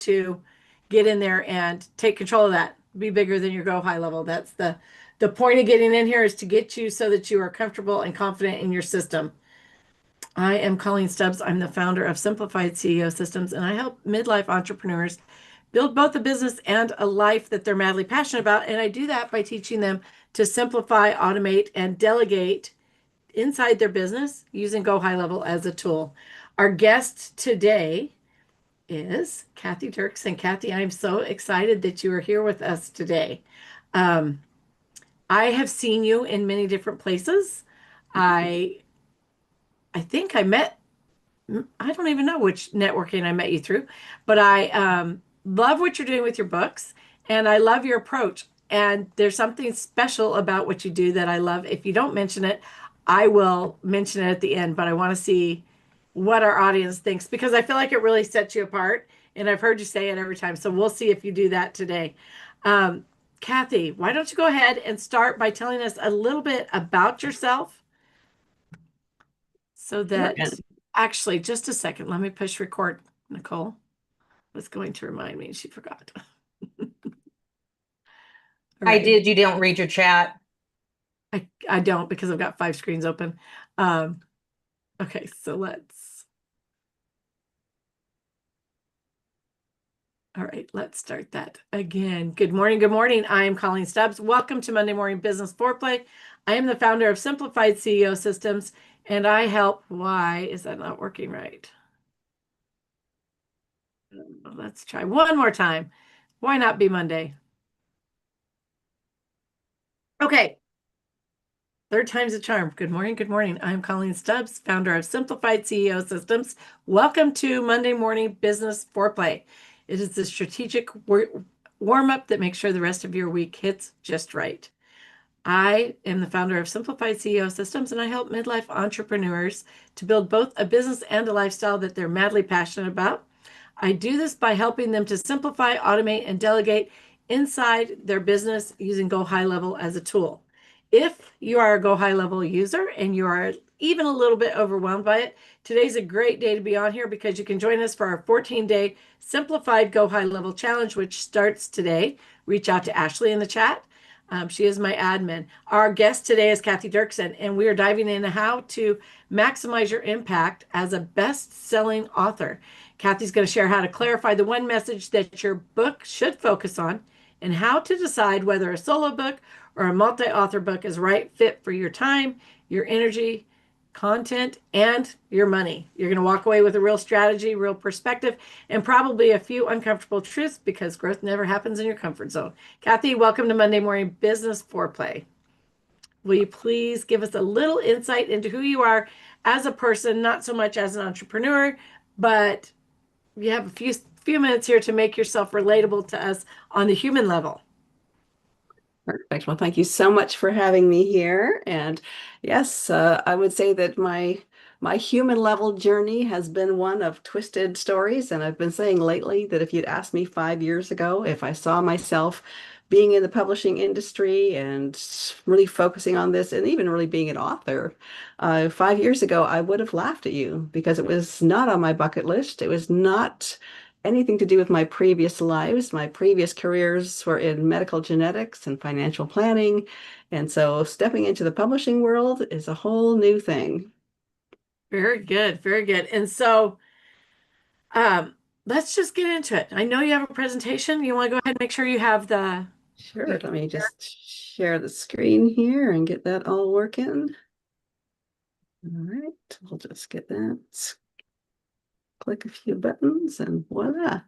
to get in there and take control of that. Be bigger than your go high level. That's the point of getting in here, is to get you so that you are comfortable and confident in your system. I am Colleen Stubbs. I'm the founder of Simplified CEO Systems, and I help midlife entrepreneurs build both a business and a life that they're madly passionate about. And I do that by teaching them to simplify, automate, and delegate inside their business using Go High Level as a tool. Our guest today is Cathy Derksen. Cathy, I'm so excited that you are here with us today. Um, I have seen you in many different places. I I think I met, I don't even know which networking I met you through, but I love what you're doing with your books, and I love your approach. And there's something special about what you do that I love. If you don't mention it, I will mention it at the end, but I want to see what our audience thinks because I feel like it really sets you apart. And I've heard you say it every time. So we'll see if you do that today. Um, Cathy, why don't you go ahead and start by telling us a little bit about yourself so Sure. that actually, just a second, let me push record. Nicole was going to remind me, and she forgot. All I right. did. You don't read your chat. I don't because I've got 5 screens open. Okay, so all right, let's start that again. Good morning. Good morning. I am Colleen Stubbs. Welcome to Monday Morning Business Foreplay. I am the founder of Simplified CEO Systems, and I help. Why is that not working right? Let's try one more time. Why not be Monday? Okay. Third time's a charm. Good morning. Good morning. I'm Colleen Stubbs, founder of Simplified CEO Systems. Welcome to Monday Morning Business Foreplay. It is the strategic warm up that makes sure the rest of your week hits just right. I am the founder of Simplified CEO Systems, and I help midlife entrepreneurs to build both a business and a lifestyle that they're madly passionate about. I do this by helping them to simplify, automate, and delegate inside their business using Go High Level as a tool. If you are a Go High Level user and you are even a little bit overwhelmed by it, today's a great day to be on here because you can join us for our 14-day simplified Go High Level challenge, which starts today. Reach out to Ashley in the chat. She is my admin. Our guest today is Cathy Derksen, and we are diving into how to maximize your impact as a best-selling author. Cathy's going to share how to clarify the one message that your book should focus on and how to decide whether a solo book or a multi-author book is right fit for your time, your energy, content, and your money. You're going to walk away with a real strategy, real perspective, and probably a few uncomfortable truths because growth never happens in your comfort zone. Cathy, welcome to Monday Morning Business Foreplay. Will you please give us a little insight into who you are as a person, not so much as an entrepreneur, but you have a few minutes here to make yourself relatable to us on the human level. Perfect. Well, thank you so much for having me here. And yes, I would say that my human level journey has been one of twisted stories. And I've been saying lately that if you'd asked me 5 years ago if I saw myself being in the publishing industry and really focusing on this and even really being an author, 5 years ago, I would have laughed at you because it was not on my bucket list. It was not anything to do with my previous lives. My previous careers were in medical genetics and financial planning. And so stepping into the publishing world is a whole new thing. Very good, very good. And so um, let's just get into it. I know you have a presentation. You want to go ahead and make sure you have the. Sure, let me just share the screen here and get that all working. All right, we'll just get that. Click a few buttons and voila.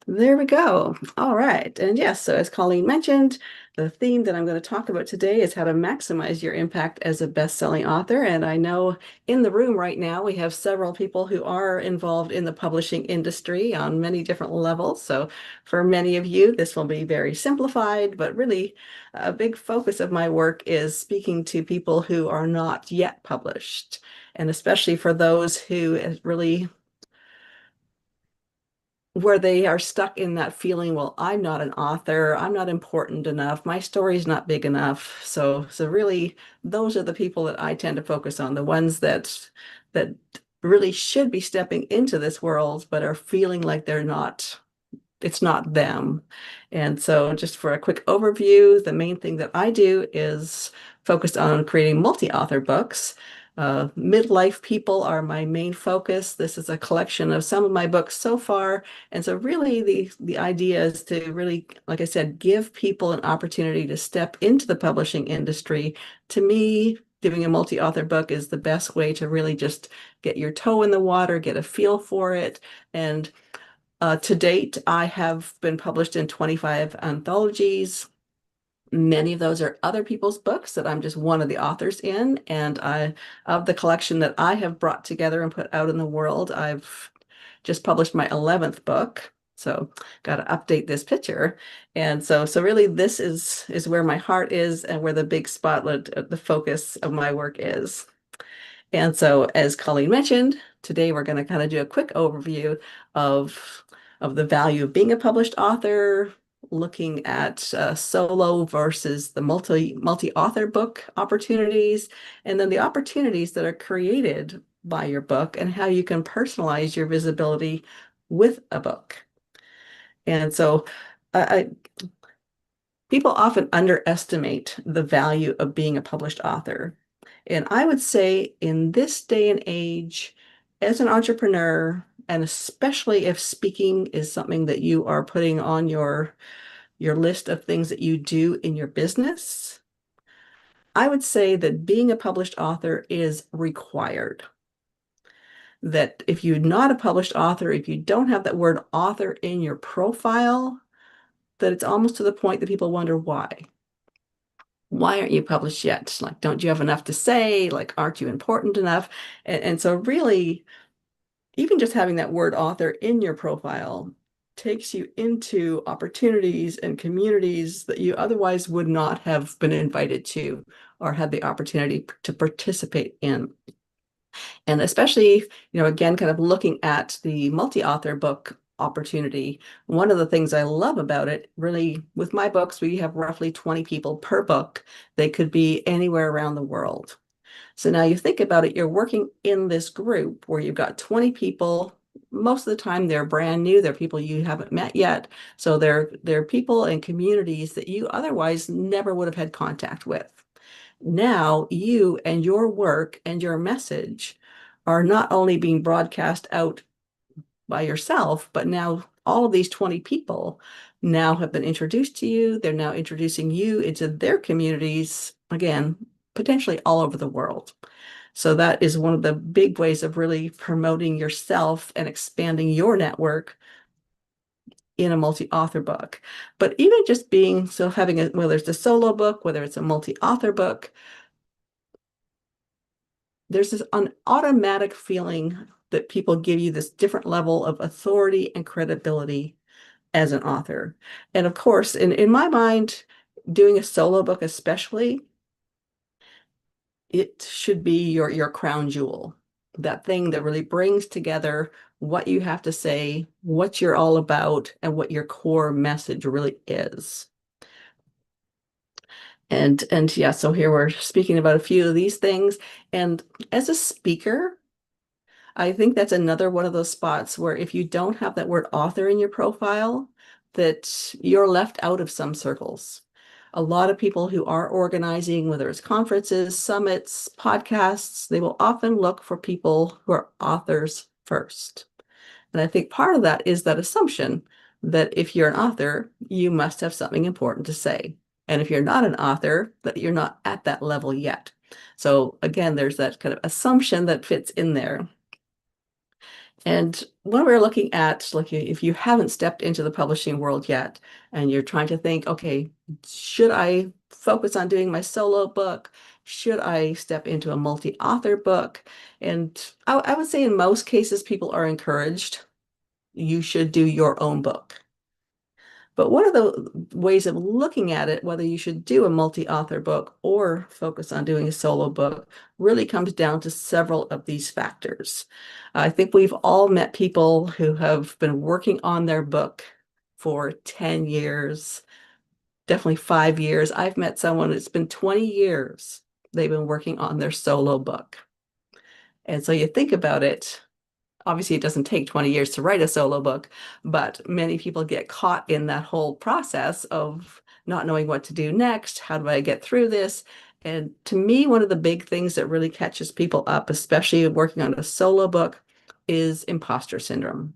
There we go. All right. And yes, so as Colleen mentioned, the theme that I'm going to talk about today is how to maximize your impact as a best-selling author. And I know in the room right now, we have several people who are involved in the publishing industry on many different levels. So for many of you, this will be very simplified, but really a big focus of my work is speaking to people who are not yet published. And especially for those who really where they are stuck in that feeling, well, I'm not an author, I'm not important enough, my story's not big enough. So really, those are the people that I tend to focus on, the ones that really should be stepping into this world, but are feeling like they're not it's not them. And so just for a quick overview, the main thing that I do is focused on creating multi-author books. Midlife people are my main focus. This is a collection of some of my books so far. And so really the idea is to really, like I said, give people an opportunity to step into the publishing industry. To me, doing a multi-author book is the best way to really just get your toe in the water, get a feel for it. And to date, I have been published in 25 anthologies. Many of those are other people's books that I'm just one of the authors in. And of the collection that I have brought together and put out in the world, I've just published my 11th book. So got to update this picture. And so really this is where my heart is and where the big spotlight, the focus of my work is. And so, as Colleen mentioned, today we're going to kind of do a quick overview of the value of being a published author, looking at solo versus the multi-author book opportunities, and then the opportunities that are created by your book and how you can personalize your visibility with a book. And so, people often underestimate the value of being a published author. And I would say in this day and age, as an entrepreneur, and especially if speaking is something that you are putting on your list of things that you do in your business, I would say that being a published author is required. That if you're not a published author, if you don't have that word author in your profile, that it's almost to the point that people wonder why. Why aren't you published yet? Like, don't you have enough to say? Like, aren't you important enough? And so really, even just having that word author in your profile takes you into opportunities and communities that you otherwise would not have been invited to or had the opportunity to participate in. And especially, again, kind of looking at the multi-author book opportunity, one of the things I love about it, really, with my books, we have roughly 20 people per book. They could be anywhere around the world. So now you think about it, you're working in this group where you've got 20 people. Most of the time they're brand new, they're people you haven't met yet. So they're people and communities that you otherwise never would have had contact with. Now you and your work and your message are not only being broadcast out by yourself, but now all of these 20 people now have been introduced to you. They're now introducing you into their communities, again, potentially all over the world. So that is one of the big ways of really promoting yourself and expanding your network in a multi-author book. But even just having whether it's a solo book, whether it's a multi-author book, there's an automatic feeling that people give you this different level of authority and credibility as an author. And of course, in my mind, doing a solo book especially, it should be your crown jewel, that thing that really brings together what you have to say, what you're all about, and what your core message really is. And yeah, so here we're speaking about a few of these things. And as a speaker, I think that's another one of those spots where if you don't have that word author in your profile, that you're left out of some circles. A lot of people who are organizing, whether it's conferences, summits, podcasts, they will often look for people who are authors first. And I think part of that is that assumption that if you're an author, you must have something important to say. And if you're not an author, that you're not at that level yet. So again, there's that kind of assumption that fits in there. And when we're looking at, like, if you haven't stepped into the publishing world yet, and you're trying to think, okay, should I focus on doing my solo book? Should I step into a multi-author book? And I would say in most cases, people are encouraged. You should do your own book. But one of the ways of looking at it, whether you should do a multi-author book or focus on doing a solo book, really comes down to several of these factors. I think we've all met people who have been working on their book for 10 years, definitely 5 years. I've met someone, it's been 20 years they've been working on their solo book. And so you think about it, Obviously, it doesn't take 20 years to write a solo book, but many people get caught in that whole process of not knowing what to do next. How do I get through this? And to me, one of the big things that really catches people up, especially working on a solo book, is imposter syndrome.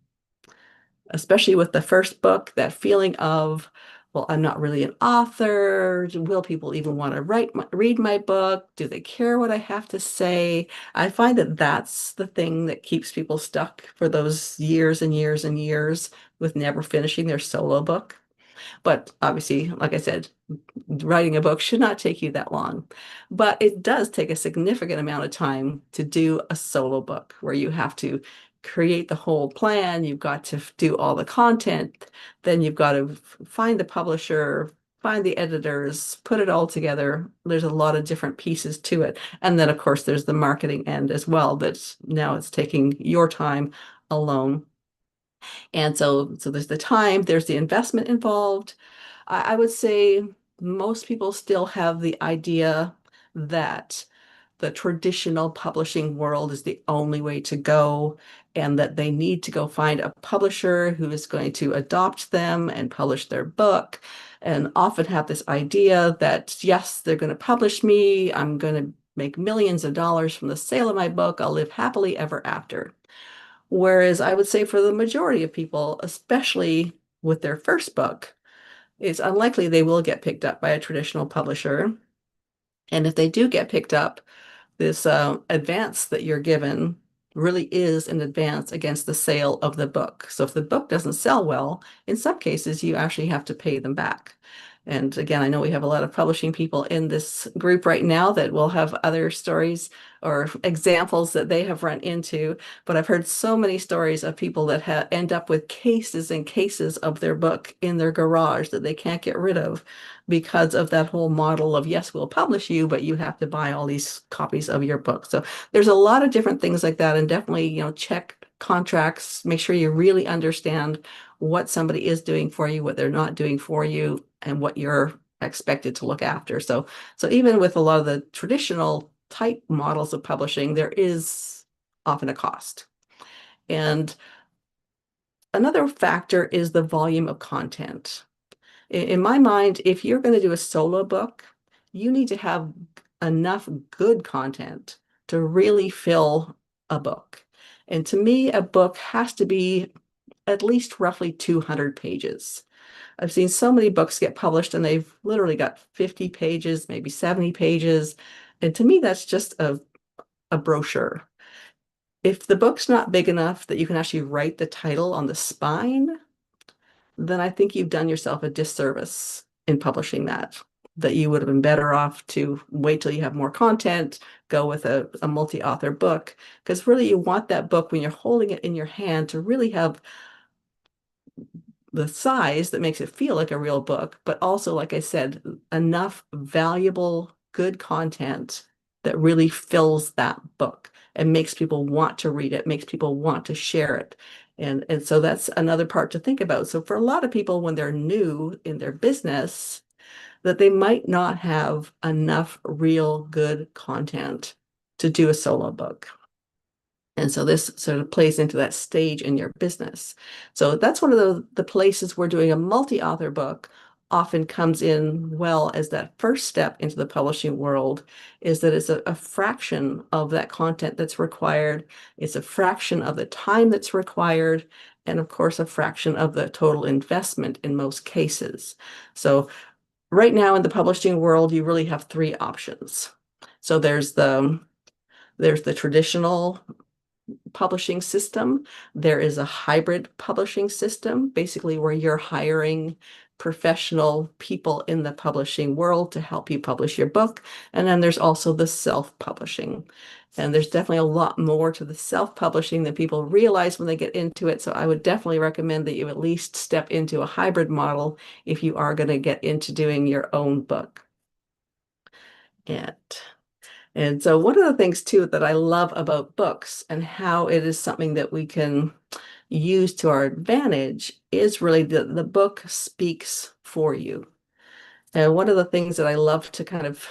Especially with the first book, that feeling of, well, I'm not really an author. Will people even want to read my book? Do they care what I have to say? I find that that's the thing that keeps people stuck for those years and years and years with never finishing their solo book. But obviously, like I said, writing a book should not take you that long. But it does take a significant amount of time to do a solo book where you have to create the whole plan, you've got to do all the content, then you've got to find the publisher, find the editors, put it all together. There's a lot of different pieces to it. And then, of course, there's the marketing end as well, that's now it's taking your time alone. And so there's the time, there's the investment involved. I would say most people still have the idea that the traditional publishing world is the only way to go, and that they need to go find a publisher who is going to adopt them and publish their book, and often have this idea that, yes, they're going to publish me. I'm going to make millions of dollars from the sale of my book. I'll live happily ever after. Whereas I would say for the majority of people, especially with their first book, it's unlikely they will get picked up by a traditional publisher. And if they do get picked up, this advance that you're given really is an advance against the sale of the book. So if the book doesn't sell well, in some cases, you actually have to pay them back. And again, I know we have a lot of publishing people in this group right now that will have other stories or examples that they have run into. But I've heard so many stories of people that end up with cases and cases of their book in their garage that they can't get rid of because of that whole model of, yes, we'll publish you, but you have to buy all these copies of your book. So there's a lot of different things like that. And definitely, check contracts, make sure you really understand what somebody is doing for you, what they're not doing for you, and what you're expected to look after. So even with a lot of the traditional type models of publishing, there is often a cost. And another factor is the volume of content. In my mind, if you're going to do a solo book, you need to have enough good content to really fill a book. And to me, a book has to be at least roughly 200 pages. I've seen so many books get published and they've literally got 50 pages, maybe 70 pages. And to me, that's just a brochure. If the book's not big enough that you can actually write the title on the spine, then I think you've done yourself a disservice in publishing that you would have been better off to wait till you have more content, go with a multi-author book, because really you want that book when you're holding it in your hand to really have the size that makes it feel like a real book, but also, like I said, enough valuable, good content that really fills that book and makes people want to read it, makes people want to share it. And so that's another part to think about. So for a lot of people, when they're new in their business, that they might not have enough real good content to do a solo book. And so this sort of plays into that stage in your business. So that's one of the places where doing a multi-author book often comes in well as that first step into the publishing world, is that it's a fraction of that content that's required. It's a fraction of the time that's required. And of course, a fraction of the total investment in most cases. So right now in the publishing world, you really have three options. So there's the traditional publishing system. There is a hybrid publishing system, basically where you're hiring professional people in the publishing world to help you publish your book. And then there's also the self-publishing. And there's definitely a lot more to the self-publishing than people realize when they get into it. So I would definitely recommend that you at least step into a hybrid model if you are going to get into doing your own book. And so one of the things too that I love about books and how it is something that we can use to our advantage is really the book speaks for you. And one of the things that I love to kind of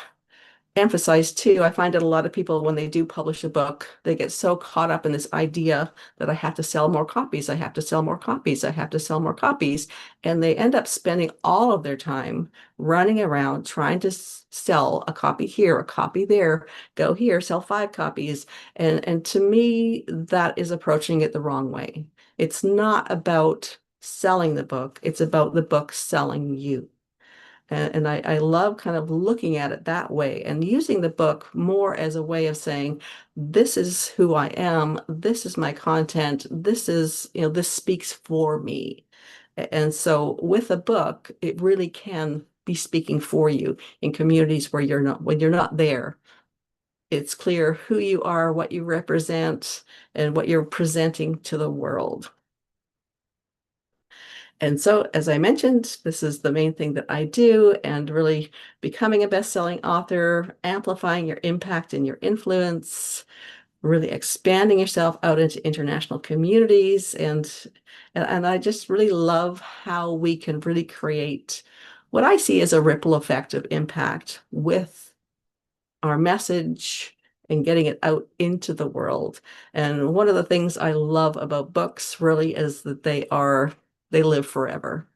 emphasize too, I find that a lot of people, when they do publish a book, they get so caught up in this idea that I have to sell more copies, I have to sell more copies, I have to sell more copies. And they end up spending all of their time running around trying to sell a copy here, a copy there, go here, sell 5 copies. And to me, that is approaching it the wrong way. It's not about selling the book, it's about the book selling you. And I love kind of looking at it that way and using the book more as a way of saying, this is who I am, this is my content, this is, this speaks for me. And so with a book, it really can be speaking for you in communities where when you're not there. It's clear who you are, what you represent, and what you're presenting to the world. And so, as I mentioned, this is the main thing that I do, and really becoming a best-selling author, amplifying your impact and your influence, really expanding yourself out into international communities. And I just really love how we can really create what I see as a ripple effect of impact with our message and getting it out into the world. And one of the things I love about books really is that they live forever.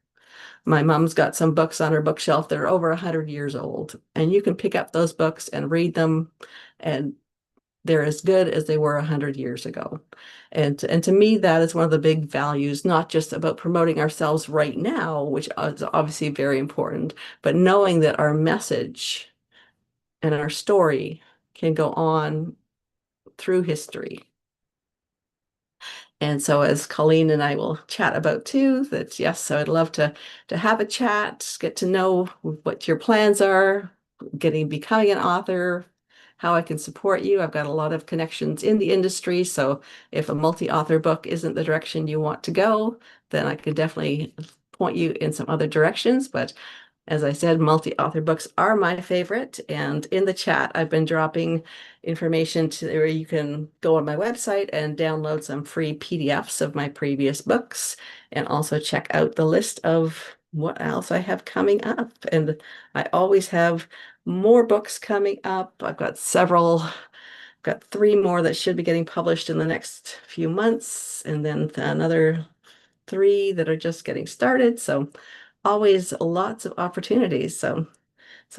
My mom's got some books on her bookshelf that are over 100 years old, and you can pick up those books and read them, and they're as good as they were 100 years ago. And to me, that is one of the big values, not just about promoting ourselves right now, which is obviously very important, but knowing that our message and our story can go on through history. And so as Colleen and I will chat about too, that yes, so I'd love to have a chat, get to know what your plans are, becoming an author, how I can support you. I've got a lot of connections in the industry, so if a multi-author book isn't the direction you want to go, then I can definitely point you in some other directions. But as I said, multi-author books are my favorite. And in the chat, I've been dropping information to where you can go on my website and download some free PDFs of my previous books, and also check out the list of what else I have coming up. And I always have more books coming up. I've got 3 more that should be getting published in the next few months, and then another 3 that are just getting started. So always lots of opportunities. So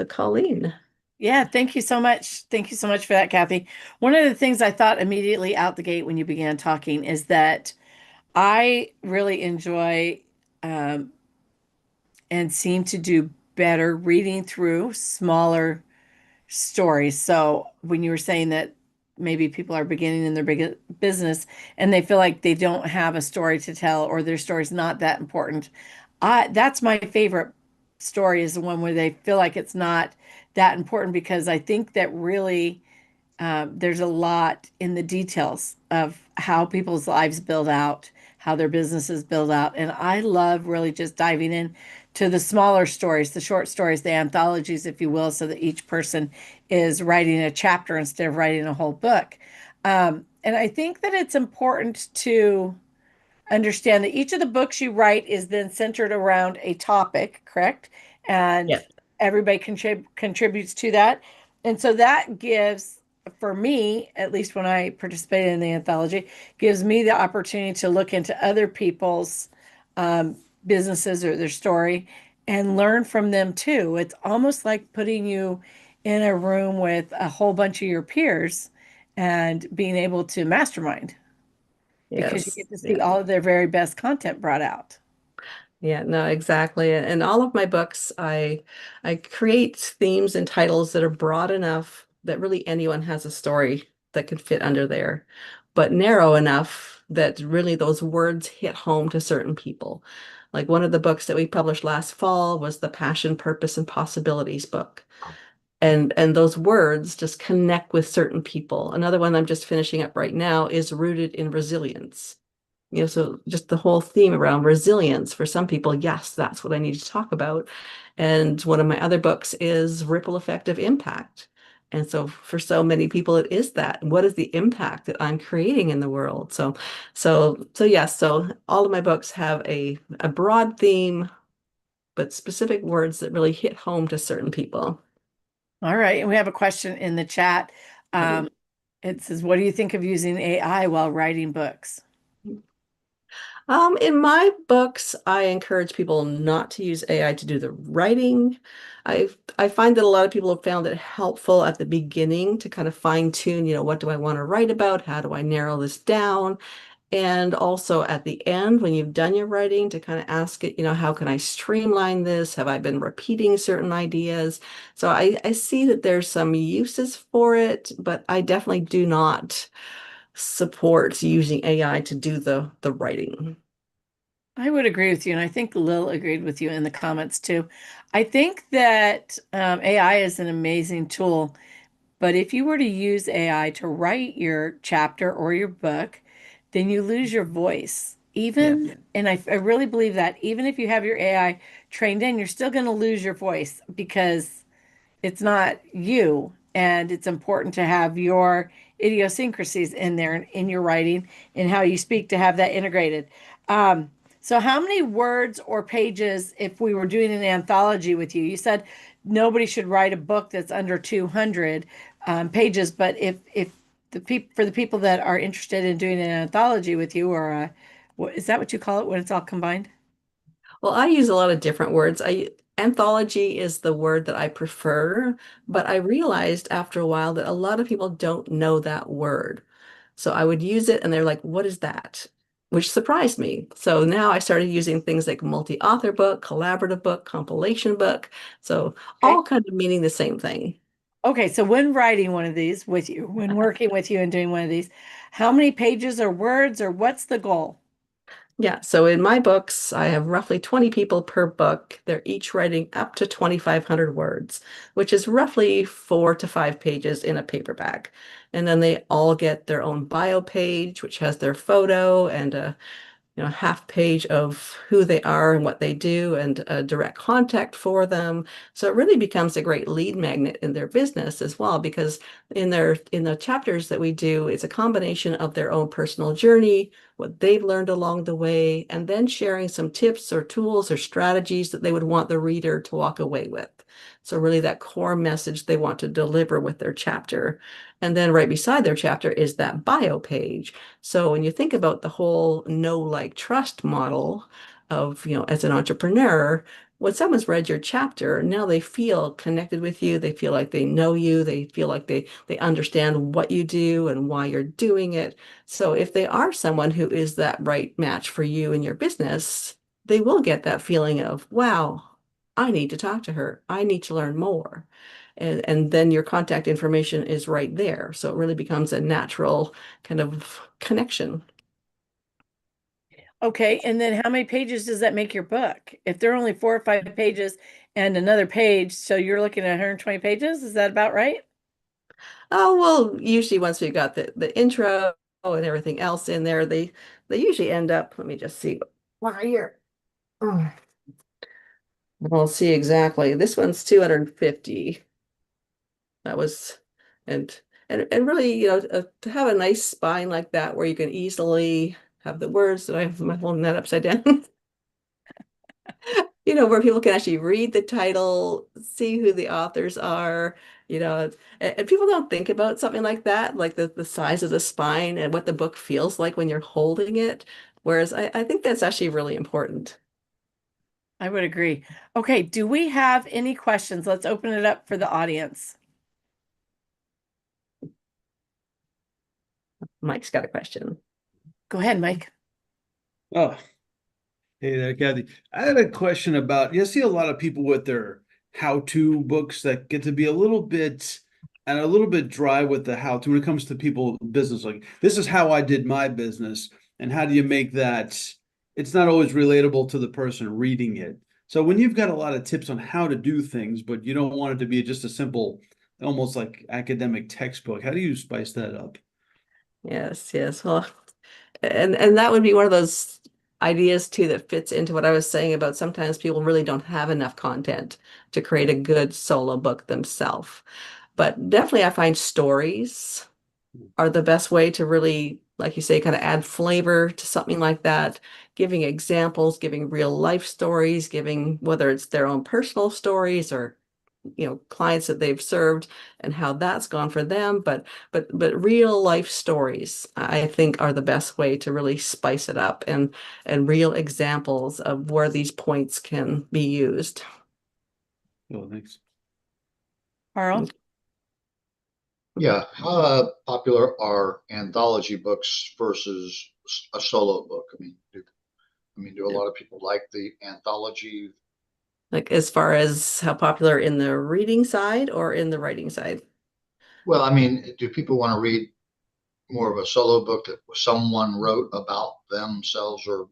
Colleen. Yeah, thank you so much. Thank you so much for that, Kathy. One of the things I thought immediately out the gate when you began talking is that I really enjoy um, and seem to do better reading through smaller stories. So when you were saying that maybe people are beginning in their big business and they feel like they don't have a story to tell or their story's not that important, that's my favorite story is the one where they feel like it's not that important because I think that really there's a lot in the details of how people's lives build out, how their businesses build out. And I love really just diving in to the smaller stories, the short stories, the anthologies, if you will, so that each person is writing a chapter instead of writing a whole book. And I think that it's important to understand that each of the books you write is then centered around a topic, correct? And Yeah. everybody contributes to that. And so that gives, for me, at least when I participated in the anthology, gives me the opportunity to look into other people's um, businesses or their story and learn from them too. It's almost like putting you in a room with a whole bunch of your peers and being able to mastermind because you Yes. get to see Yeah. all of their very best content brought out. Yeah, no, exactly. And all of my books, I create themes and titles that are broad enough that really anyone has a story that could fit under there, but narrow enough that really those words hit home to certain people. Like one of the books that we published last fall was the Passion, Purpose, and Possibilities book. And those words just connect with certain people. Another one I'm just finishing up right now is Rooted in Resilience. So just the whole theme around resilience for some people, yes, that's what I need to talk about. And one of my other books is Ripple Effect of Impact. And so for so many people, it is that. What is the impact that I'm creating in the world? So yes, so all of my books have a broad theme, but specific words that really hit home to certain people. All right. And we have a question in the chat. Um, Oh. it says, what do you think of using AI while writing books? In my books, I encourage people not to use AI to do the writing. I find that a lot of people have found it helpful at the beginning to kind of fine tune, what do I want to write about? How do I narrow this down? And also at the end, when you've done your writing, to kind of ask it, how can I streamline this? Have I been repeating certain ideas? So I see that there's some uses for it, but I definitely do not support using AI to do the writing. I would agree with you, and I think Lil agreed with you in the comments too. I think that AI is an amazing tool, but if you were to use AI to write your chapter or your book, then you lose your voice. Yeah. And I really believe that even if you have your AI trained in, you're still going to lose your voice because it's not you. And it's important to have your idiosyncrasies in there in your writing and how you speak to have that integrated. So, how many words or pages, if we were doing an anthology with you, you said nobody should write a book that's under 200 pages, but if the people for the people that are interested in doing an anthology with you, or is that what you call it when it's all combined? Well, I use a lot of different words. Anthology is the word that I prefer, but I realized after a while that a lot of people don't know that word. So I would use it and they're like, what is that? Which surprised me. So now I started using things like multi-author book, collaborative book, compilation book. So Okay. all kind of meaning the same thing. Okay, so when writing one of these with you, when working with you and doing one of these, how many pages or words or what's the goal? Yeah, so in my books, I have roughly 20 people per book. They're each writing up to 2,500 words, which is roughly 4 to 5 pages in a paperback. And then they all get their own bio page, which has their photo and a half page of who they are and what they do and a direct contact for them. So it really becomes a great lead magnet in their business as well, because in the chapters that we do, it's a combination of their own personal journey, what they've learned along the way, and then sharing some tips or tools or strategies that they would want the reader to walk away with. So really that core message they want to deliver with their chapter. And then right beside their chapter is that bio page. So when you think about the whole know, like, trust model of, as an entrepreneur, when someone's read your chapter, now they feel connected with you. They feel like they know you. They feel like they understand what you do and why you're doing it. So if they are someone who is that right match for you and your business, they will get that feeling of, wow, I need to talk to her. I need to learn more. And then your contact information is right there. So it really becomes a natural kind of connection. Okay, and then how many pages does that make your book? If they're only 4 or 5 pages and another page, so you're looking at 120 pages, is that about right? Oh, well, usually once we've got the intro and everything else in there, they usually end up, let me just see what are here. Oh, I'll see exactly. This one's 250. That was and and really, to have a nice spine like that where you can easily have the words that I'm holding that upside down. Where people can actually read the title, see who the authors are, and people don't think about something like that, like the size of the spine and what the book feels like when you're holding it. Whereas I think that's actually really important. I would agree. Okay, do we have any questions? Let's open it up for the audience. Mike's got a question. Go ahead, Mike. Oh, hey there, Cathy. I had a question about you see a lot of people with their how-to books that get to be a little bit dry with the how-to when it comes to people business. Like this is how I did my business, and how do you make that? It's not always relatable to the person reading it. So when you've got a lot of tips on how to do things, but you don't want it to be just a simple, almost like academic textbook, how do you spice that up? Yes, yes. Well, and that would be one of those ideas too that fits into what I was saying about sometimes people really don't have enough content to create a good solo book themselves. But definitely I find stories are the best way to really, like you say, kind of add flavor to something like that, giving examples, giving real life stories, giving whether it's their own personal stories or clients that they've served and how that's gone for them, but real life stories, I think, are the best way to really spice it up, and real examples of where these points can be used. Oh, thanks. Carl? Yeah, how popular are anthology books versus a solo book? Do a lot of people like the anthology? Like, as far as how popular in the reading side or in the writing side? Well, do people want to read more of a solo book that someone wrote about themselves or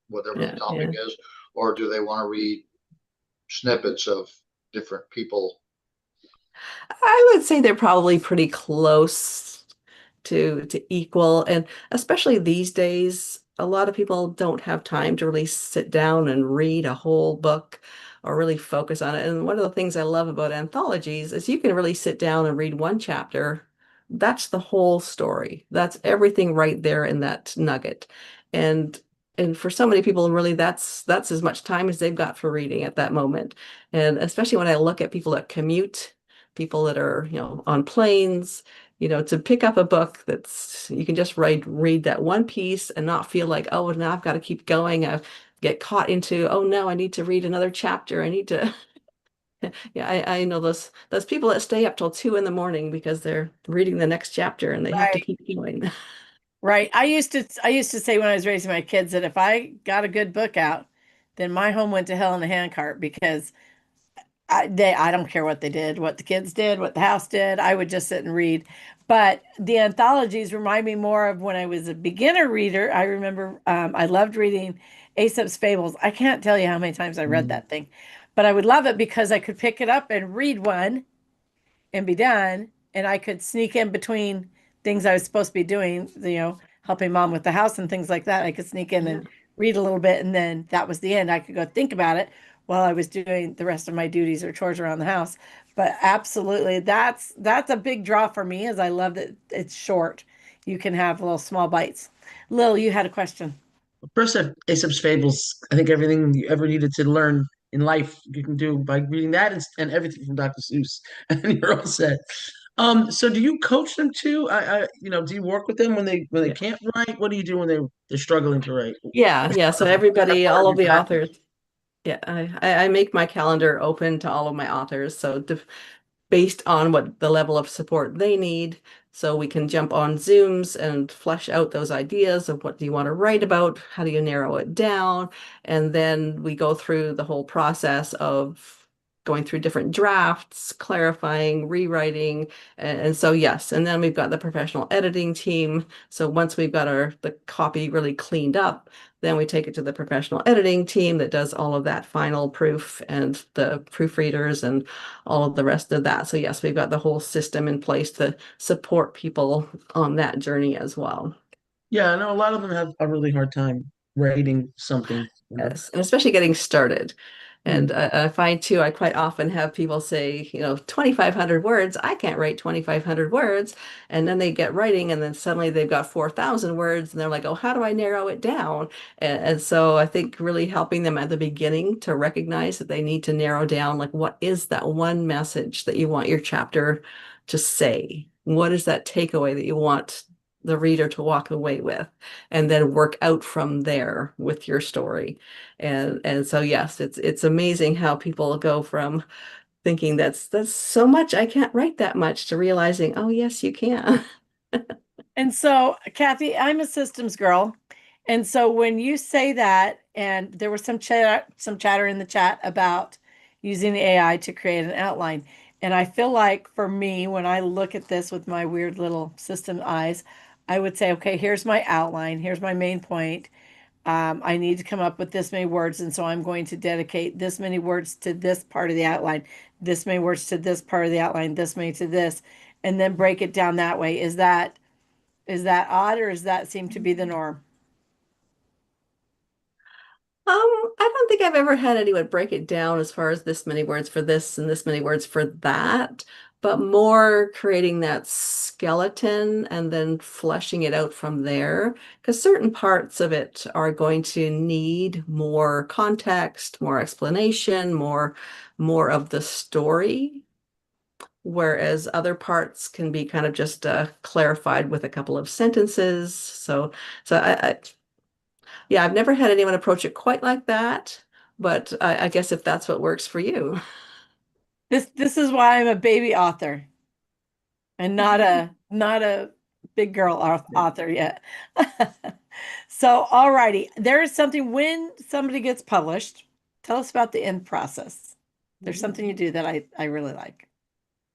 whatever the Yeah, topic yeah. is, or do they want to read snippets of different people? I would say they're probably pretty close to equal. And especially these days, a lot of people don't have time to really sit down and read a whole book or really focus on it. And one of the things I love about anthologies is you can really sit down and read one chapter. That's the whole story. That's everything right there in that nugget. And and for so many people, really, that's as much time as they've got for reading at that moment. And especially when I look at people that commute, people that are, on planes, to pick up a book that's you can just read that one piece and not feel like, oh, now I've got to keep going. I get caught into, oh no, I need to read another chapter. I need to. Yeah, I know those people that stay up till 2 in the morning because they're reading the next chapter and they have to Right. keep going. Right. I used to say when I was raising my kids that if I got a good book out, then my home went to hell in a handcart because I don't care what they did, what the kids did, what the house did. I would just sit and read. But the anthologies remind me more of when I was a beginner reader. I remember I loved reading Aesop's Fables. I can't tell you how many times I read that thing, but I would love it because I could pick it up and read one and be done. And I could sneak in between things I was supposed to be doing, helping mom with the house and things like that. I could sneak in Yeah. and read a little bit, and then that was the end. I could go think about it while I was doing the rest of my duties or chores around the house. But absolutely, that's a big draw for me, as I love that it's short. You can have little small bites. Lil, you had a question. First, Aesop's Fables. I think everything you ever needed to learn in life you can do by reading that, and everything from Dr. Seuss, and you're all set. So do you coach them too? Do you work with them when they Yeah. can't write? What do you do when they're struggling to write? Yeah. So Is that everybody, part all of of your the practice? authors. Yeah, I make my calendar open to all of my authors. So based on what the level of support they need. So we can jump on Zooms and flesh out those ideas of what do you want to write about? How do you narrow it down? And then we go through the whole process of going through different drafts, clarifying, rewriting. And so, yes. And then we've got the professional editing team. So once we've got the copy really cleaned up, then we take it to the professional editing team that does all of that final proof and the proofreaders and all of the rest of that. So yes, we've got the whole system in place to support people on that journey as well. Yeah, I know a lot of them have a really hard time writing something. Yes, and especially getting started. Hmm. And I find too, I quite often have people say, 2,500 words. I can't write 2,500 words. And then they get writing, and then suddenly they've got 4,000 words, and they're like, oh, how do I narrow it down? And so I think really helping them at the beginning to recognize that they need to narrow down, like, what is that one message that you want your chapter to say? What is that takeaway that you want the reader to walk away with? And then work out from there with your story. And so yes, it's amazing how people go from thinking that's so much, I can't write that much, to realizing, oh yes, you can. And so, Cathy, I'm a systems girl. And so when you say that, and there was some chatter in the chat about using the AI to create an outline. And I feel like for me, when I look at this with my weird little system eyes, I would say, okay, here's my outline, here's my main point. I need to come up with this many words, and so I'm going to dedicate this many words to this part of the outline, this many words to this part of the outline, this many to this, and then break it down that way. Is that odd, or does that seem to be the norm? I don't think I've ever had anyone break it down as far as this many words for this and this many words for that. but more creating that skeleton and then fleshing it out from there. Because certain parts of it are going to need more context, more explanation, more of the story, whereas other parts can be kind of just clarified with a couple of sentences. So yeah, I've never had anyone approach it quite like that, but I guess if that's what works for you. This is why I'm a baby author and not a big girl author yet. So, alrighty, there is something when somebody gets published. Tell us about the end process. There's something you do that I really like.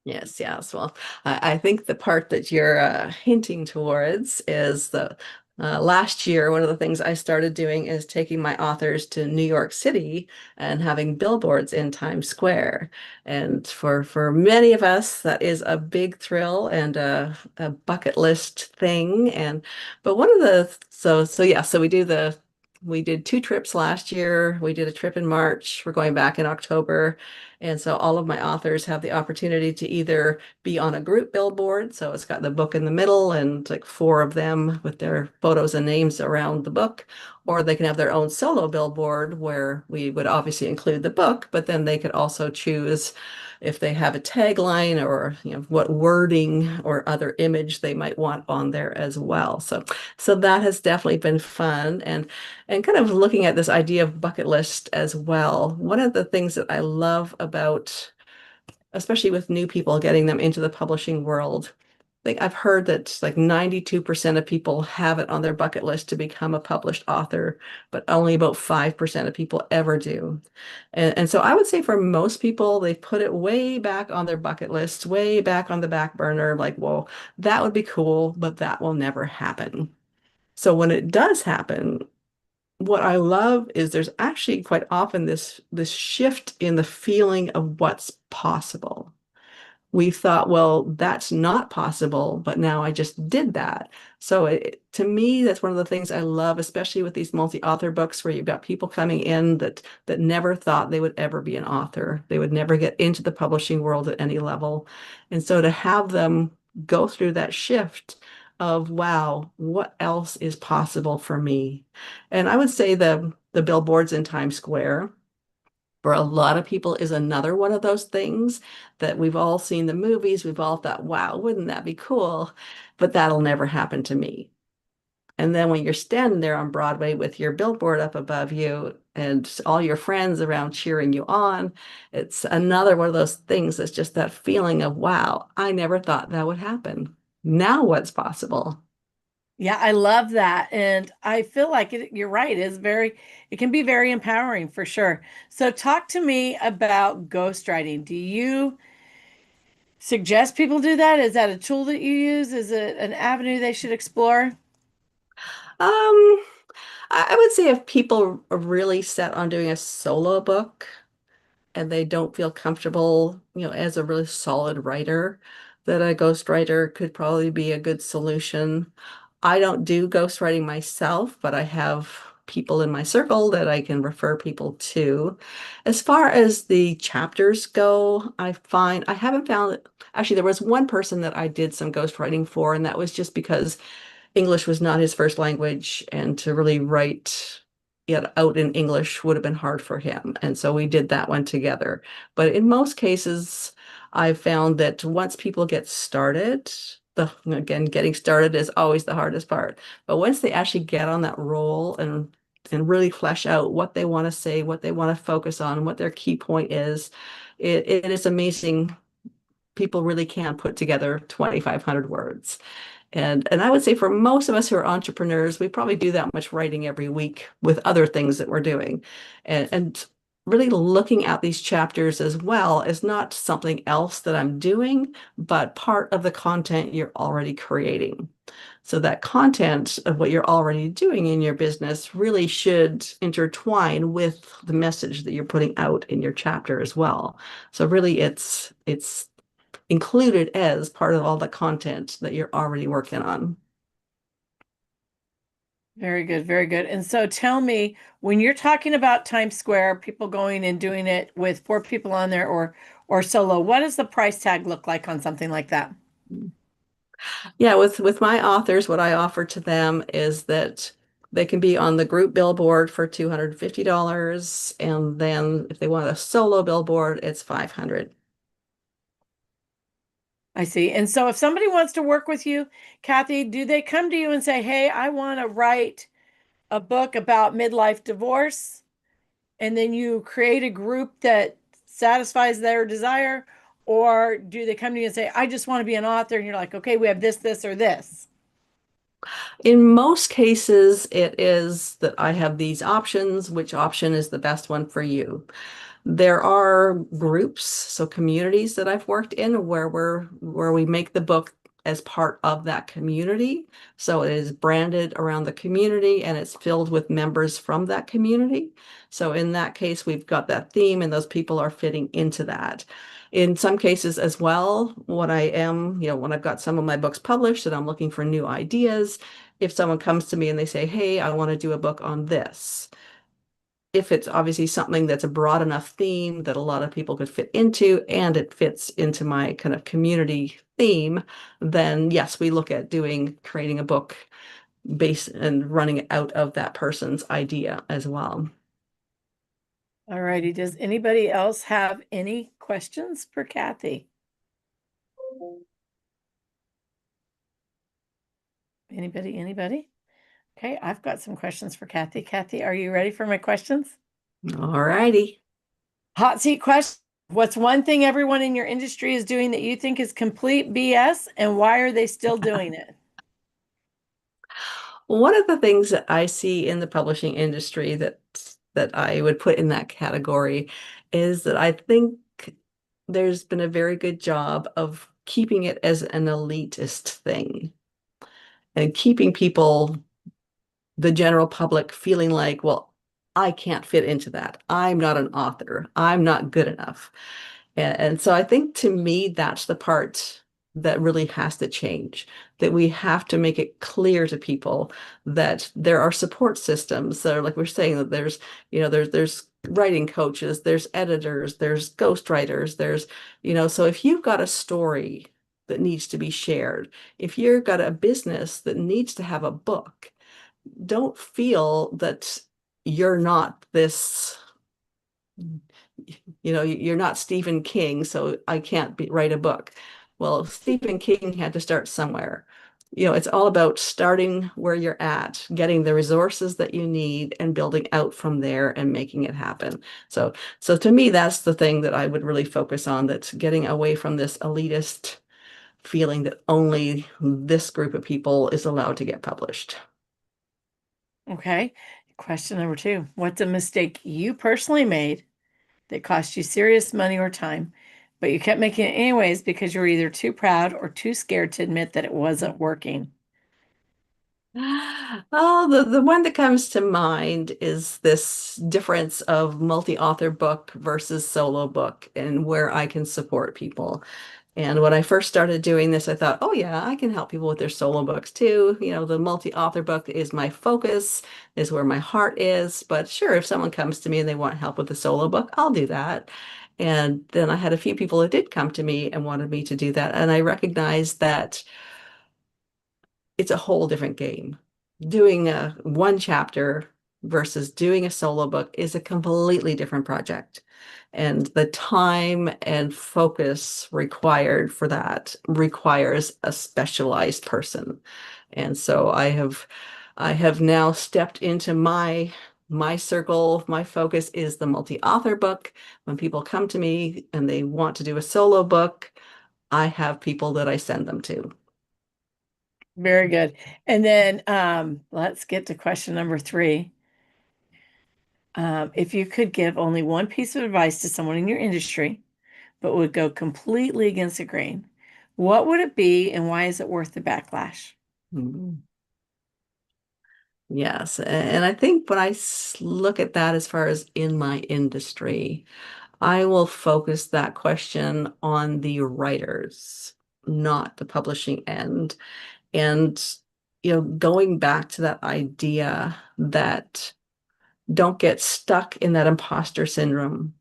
Yes. Well, I think the part that you're hinting towards is the last year, one of the things I started doing is taking my authors to New York City and having billboards in Times Square. And for many of us, that is a big thrill and a bucket list thing. But one of the so we did 2 trips last year. We did a trip in March. We're going back in October. And so all of my authors have the opportunity to either be on a group billboard. So it's got the book in the middle and like 4 of them with their photos and names around the book, or they can have their own solo billboard where we would obviously include the book, but then they could also choose if they have a tagline or what wording or other image they might want on there as well. So that has definitely been fun. And kind of looking at this idea of bucket list as well, one of the things that I love about, especially with new people, getting them into the publishing world, I think I've heard that like 92% of people have it on their bucket list to become a published author, but only about 5% of people ever do. And so I would say for most people, they put it way back on their bucket list, way back on the back burner, like, well, that would be cool, but that will never happen. So when it does happen, what I love is there's actually quite often this shift in the feeling of what's possible. We thought, well, that's not possible, but now I just did that. So to me, that's one of the things I love, especially with these multi-author books where you've got people coming in that never thought they would ever be an author. They would never get into the publishing world at any level. And so to have them go through that shift of, wow, what else is possible for me? And I would say the billboards in Times Square for a lot of people is another one of those things that we've all seen the movies. We've all thought, wow, wouldn't that be cool? But that'll never happen to me. And then when you're standing there on Broadway with your billboard up above you and all your friends around cheering you on, it's another one of those things that's just that feeling of, wow, I never thought that would happen. Now what's possible? Yeah, I love that. And I feel like you're right, it can be very empowering for sure. So talk to me about ghostwriting. Do you suggest people do that? Is that a tool that you use? Is it an avenue they should explore? I would say if people are really set on doing a solo book, and they don't feel comfortable, as a really solid writer, that a ghostwriter could probably be a good solution. I don't do ghostwriting myself, but I have people in my circle that I can refer people to. As far as the chapters go, I haven't found, actually, there was one person that I did some ghostwriting for, and that was just because English was not his first language, and to really write it out in English would have been hard for him. And so we did that one together. But in most cases, I've found that once people get started, again, getting started is always the hardest part. But once they actually get on that roll and really flesh out what they want to say, what they want to focus on, what their key point is, it is amazing. People really can put together 2,500 words. And I would say for most of us who are entrepreneurs, we probably do that much writing every week with other things that we're doing. And really looking at these chapters as well as not something else that I'm doing, but part of the content you're already creating. So that content of what you're already doing in your business really should intertwine with the message that you're putting out in your chapter as well. So really it's included as part of all the content that you're already working on. Very good, very good. And so tell me, when you're talking about Times Square, people going and doing it with 4 people on there or solo, what does the price tag look like on something like that? Yeah, with my authors, what I offer to them is that they can be on the group billboard for $250, and then if they want a solo billboard, it's 500. I see. And so if somebody wants to work with you, Cathy, do they come to you and say, "Hey, I want to write a book about midlife divorce," and then you create a group that satisfies their desire? Or do they come to you and say, "I just want to be an author," and you're like, "Okay, we have this, or this"? In most cases, it is that I have these options. Which option is the best one for you? There are groups, so communities that I've worked in where we make the book as part of that community. So it is branded around the community and it's filled with members from that community. So in that case, we've got that theme and those people are fitting into that. In some cases as well, when I've got some of my books published and I'm looking for new ideas, if someone comes to me and they say, "Hey, I want to do a book on this," if it's obviously something that's a broad enough theme that a lot of people could fit into and it fits into my kind of community theme, then yes, we look at creating a book based and running it out of that person's idea as well. All righty. Does anybody else have any questions for Cathy? Anybody? Okay, I've got some questions for Cathy. Cathy, are you ready for my questions? All righty. Hot seat question. What's one thing everyone in your industry is doing that you think is complete BS, and why are they still doing it? One of the things that I see in the publishing industry that I would put in that category is that I think there's been a very good job of keeping it as an elitist thing and keeping people, the general public, feeling like, well, I can't fit into that. I'm not an author. I'm not good enough. And so I think to me, that's the part that really has to change, that we have to make it clear to people that there are support systems that are, like we're saying, that there's writing coaches, there's editors, there's ghostwriters, so if you've got a story that needs to be shared, if you've got a business that needs to have a book, don't feel that you're not this, you're not Stephen King, so I can't write a book. Well, Stephen King had to start somewhere. It's all about starting where you're at, getting the resources that you need and building out from there and making it happen. So to me, that's the thing that I would really focus on, that's getting away from this elitist feeling that only this group of people is allowed to get published. Okay. Question number 2. What's a mistake you personally made that cost you serious money or time, but you kept making it anyways because you were either too proud or too scared to admit that it wasn't working? Oh, the one that comes to mind is this difference of multi-author book versus solo book and where I can support people. And when I first started doing this, I thought, oh yeah, I can help people with their solo books too. The multi-author book is my focus, is where my heart is. But sure, if someone comes to me and they want help with a solo book, I'll do that. And then I had a few people that did come to me and wanted me to do that. And I recognized that it's a whole different game. Doing one chapter versus doing a solo book is a completely different project. And the time and focus required for that requires a specialized person. And so I have now stepped into my circle. My focus is the multi-author book. When people come to me and they want to do a solo book, I have people that I send them to. Very good. And then let's get to question number 3. If you could give only one piece of advice to someone in your industry, but would go completely against the grain, what would it be and why is it worth the backlash? Mhm. Yes, and I think when I look at that as far as in my industry, I will focus that question on the writers, not the publishing end. And going back to that idea that don't get stuck in that imposter syndrome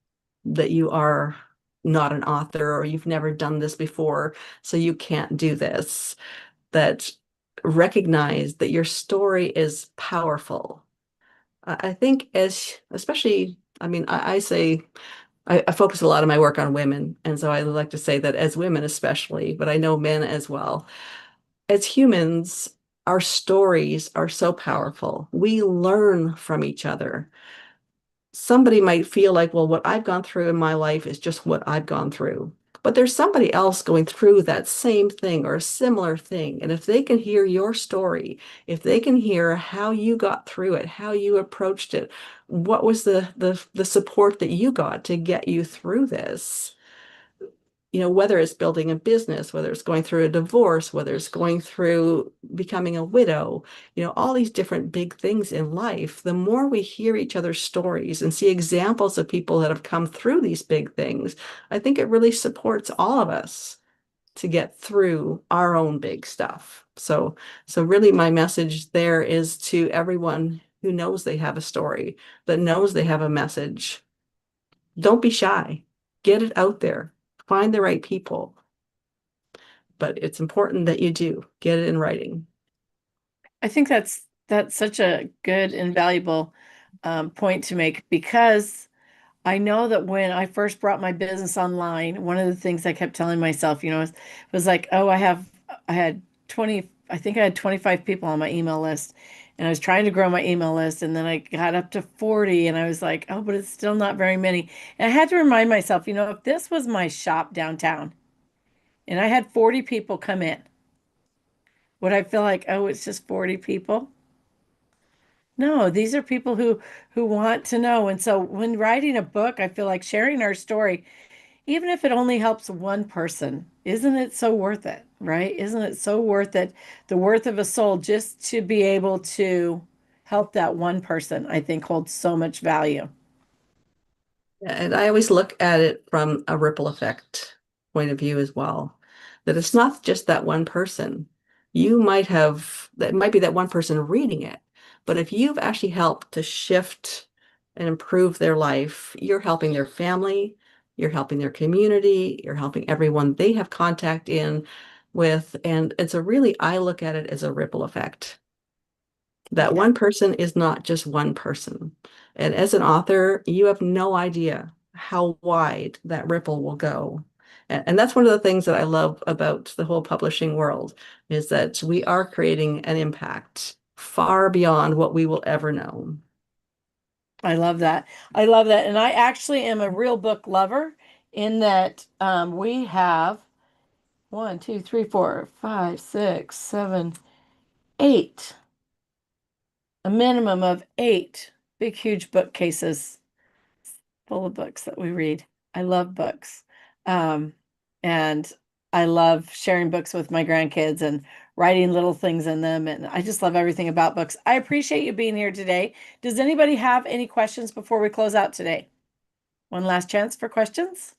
that you are not an author or you've never done this before, so you can't do this. That recognize that your story is powerful. I think especially, I mean, I say I focus a lot of my work on women. And so I like to say that as women, especially, but I know men as well. As humans, our stories are so powerful. We learn from each other. Somebody might feel like, well, what I've gone through in my life is just what I've gone through. But there's somebody else going through that same thing or a similar thing. And if they can hear your story, if they can hear how you got through it, how you approached it, what was the support that you got to get you through this, whether it's building a business, whether it's going through a divorce, whether it's going through becoming a widow, all these different big things in life, the more we hear each other's stories and see examples of people that have come through these big things, I think it really supports all of us to get through our own big stuff. So really my message there is to everyone who knows they have a story, that knows they have a message. Don't be shy. Get it out there. Find the right people. But it's important that you do get it in writing. I think that's such a good and valuable point to make, because I know that when I first brought my business online, one of the things I kept telling myself, was like, oh, I had 20, I think I had 25 people on my email list, and I was trying to grow my email list, and then I got up to 40, and I was like, oh, but it's still not very many. And I had to remind myself, if this was my shop downtown and I had 40 people come in, would I feel like, oh, it's just 40 people? No, these are people who want to know. And so when writing a book, I feel like sharing our story, even if it only helps one person, isn't it so worth it, right? Isn't it so worth it? The worth of a soul, just to be able to help that one person, I think holds so much value. And I always look at it from a ripple effect point of view as well, that it's not just that one person. That might be that one person reading it, but if you've actually helped to shift and improve their life, you're helping their family, you're helping their community, you're helping everyone they have contact in with. And it's I look at it as a ripple effect. That Yeah. one person is not just one person. And as an author, you have no idea how wide that ripple will go. And that's one of the things that I love about the whole publishing world, is that we are creating an impact far beyond what we will ever know. I love that. I love that. And I actually am a real book lover, in that we have 1, 2, 3, 4, 5, 6, 7, 8, a minimum of 8 big, huge bookcases full of books that we read. I love books. Um, and I love sharing books with my grandkids and writing little things in them. And I just love everything about books. I appreciate you being here today. Does anybody have any questions before we close out today? One last chance for questions.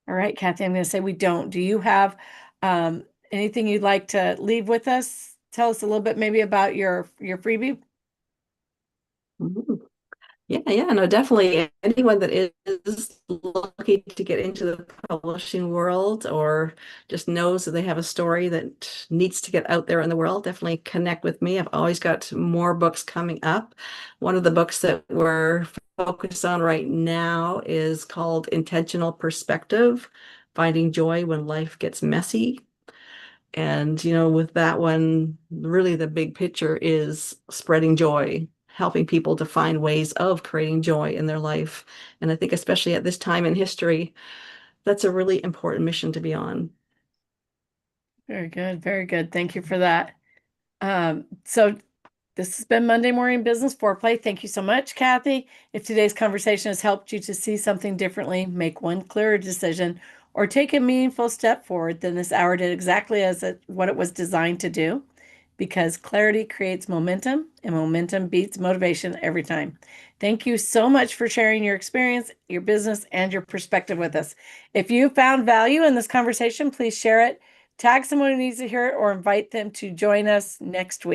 All right, Cathy, I'm going to say we don't. Do you have anything you'd like to leave with us? Tell us a little bit maybe about your freebie. Mhm. Yeah, no, definitely. Anyone that is looking to get into the publishing world, or just knows that they have a story that needs to get out there in the world, definitely connect with me. I've always got more books coming up. One of the books that we're focused on right now is called Intentional Perspective: Finding Joy When Life Gets Messy. And, with that one, really the big picture is spreading joy, helping people to find ways of creating joy in their life. And I think especially at this time in history, that's a really important mission to be on. Very good. Very good. Thank you for that. So this has been Monday Morning Business Foreplay. Thank you so much, Cathy. If today's conversation has helped you to see something differently, make one clearer decision, or take a meaningful step forward, then this hour did exactly what it was designed to do, because clarity creates momentum, and momentum beats motivation every time. Thank you so much for sharing your experience, your business, and your perspective with us. If you found value in this conversation, please share it Tag someone who needs to hear it or invite them to join us next week.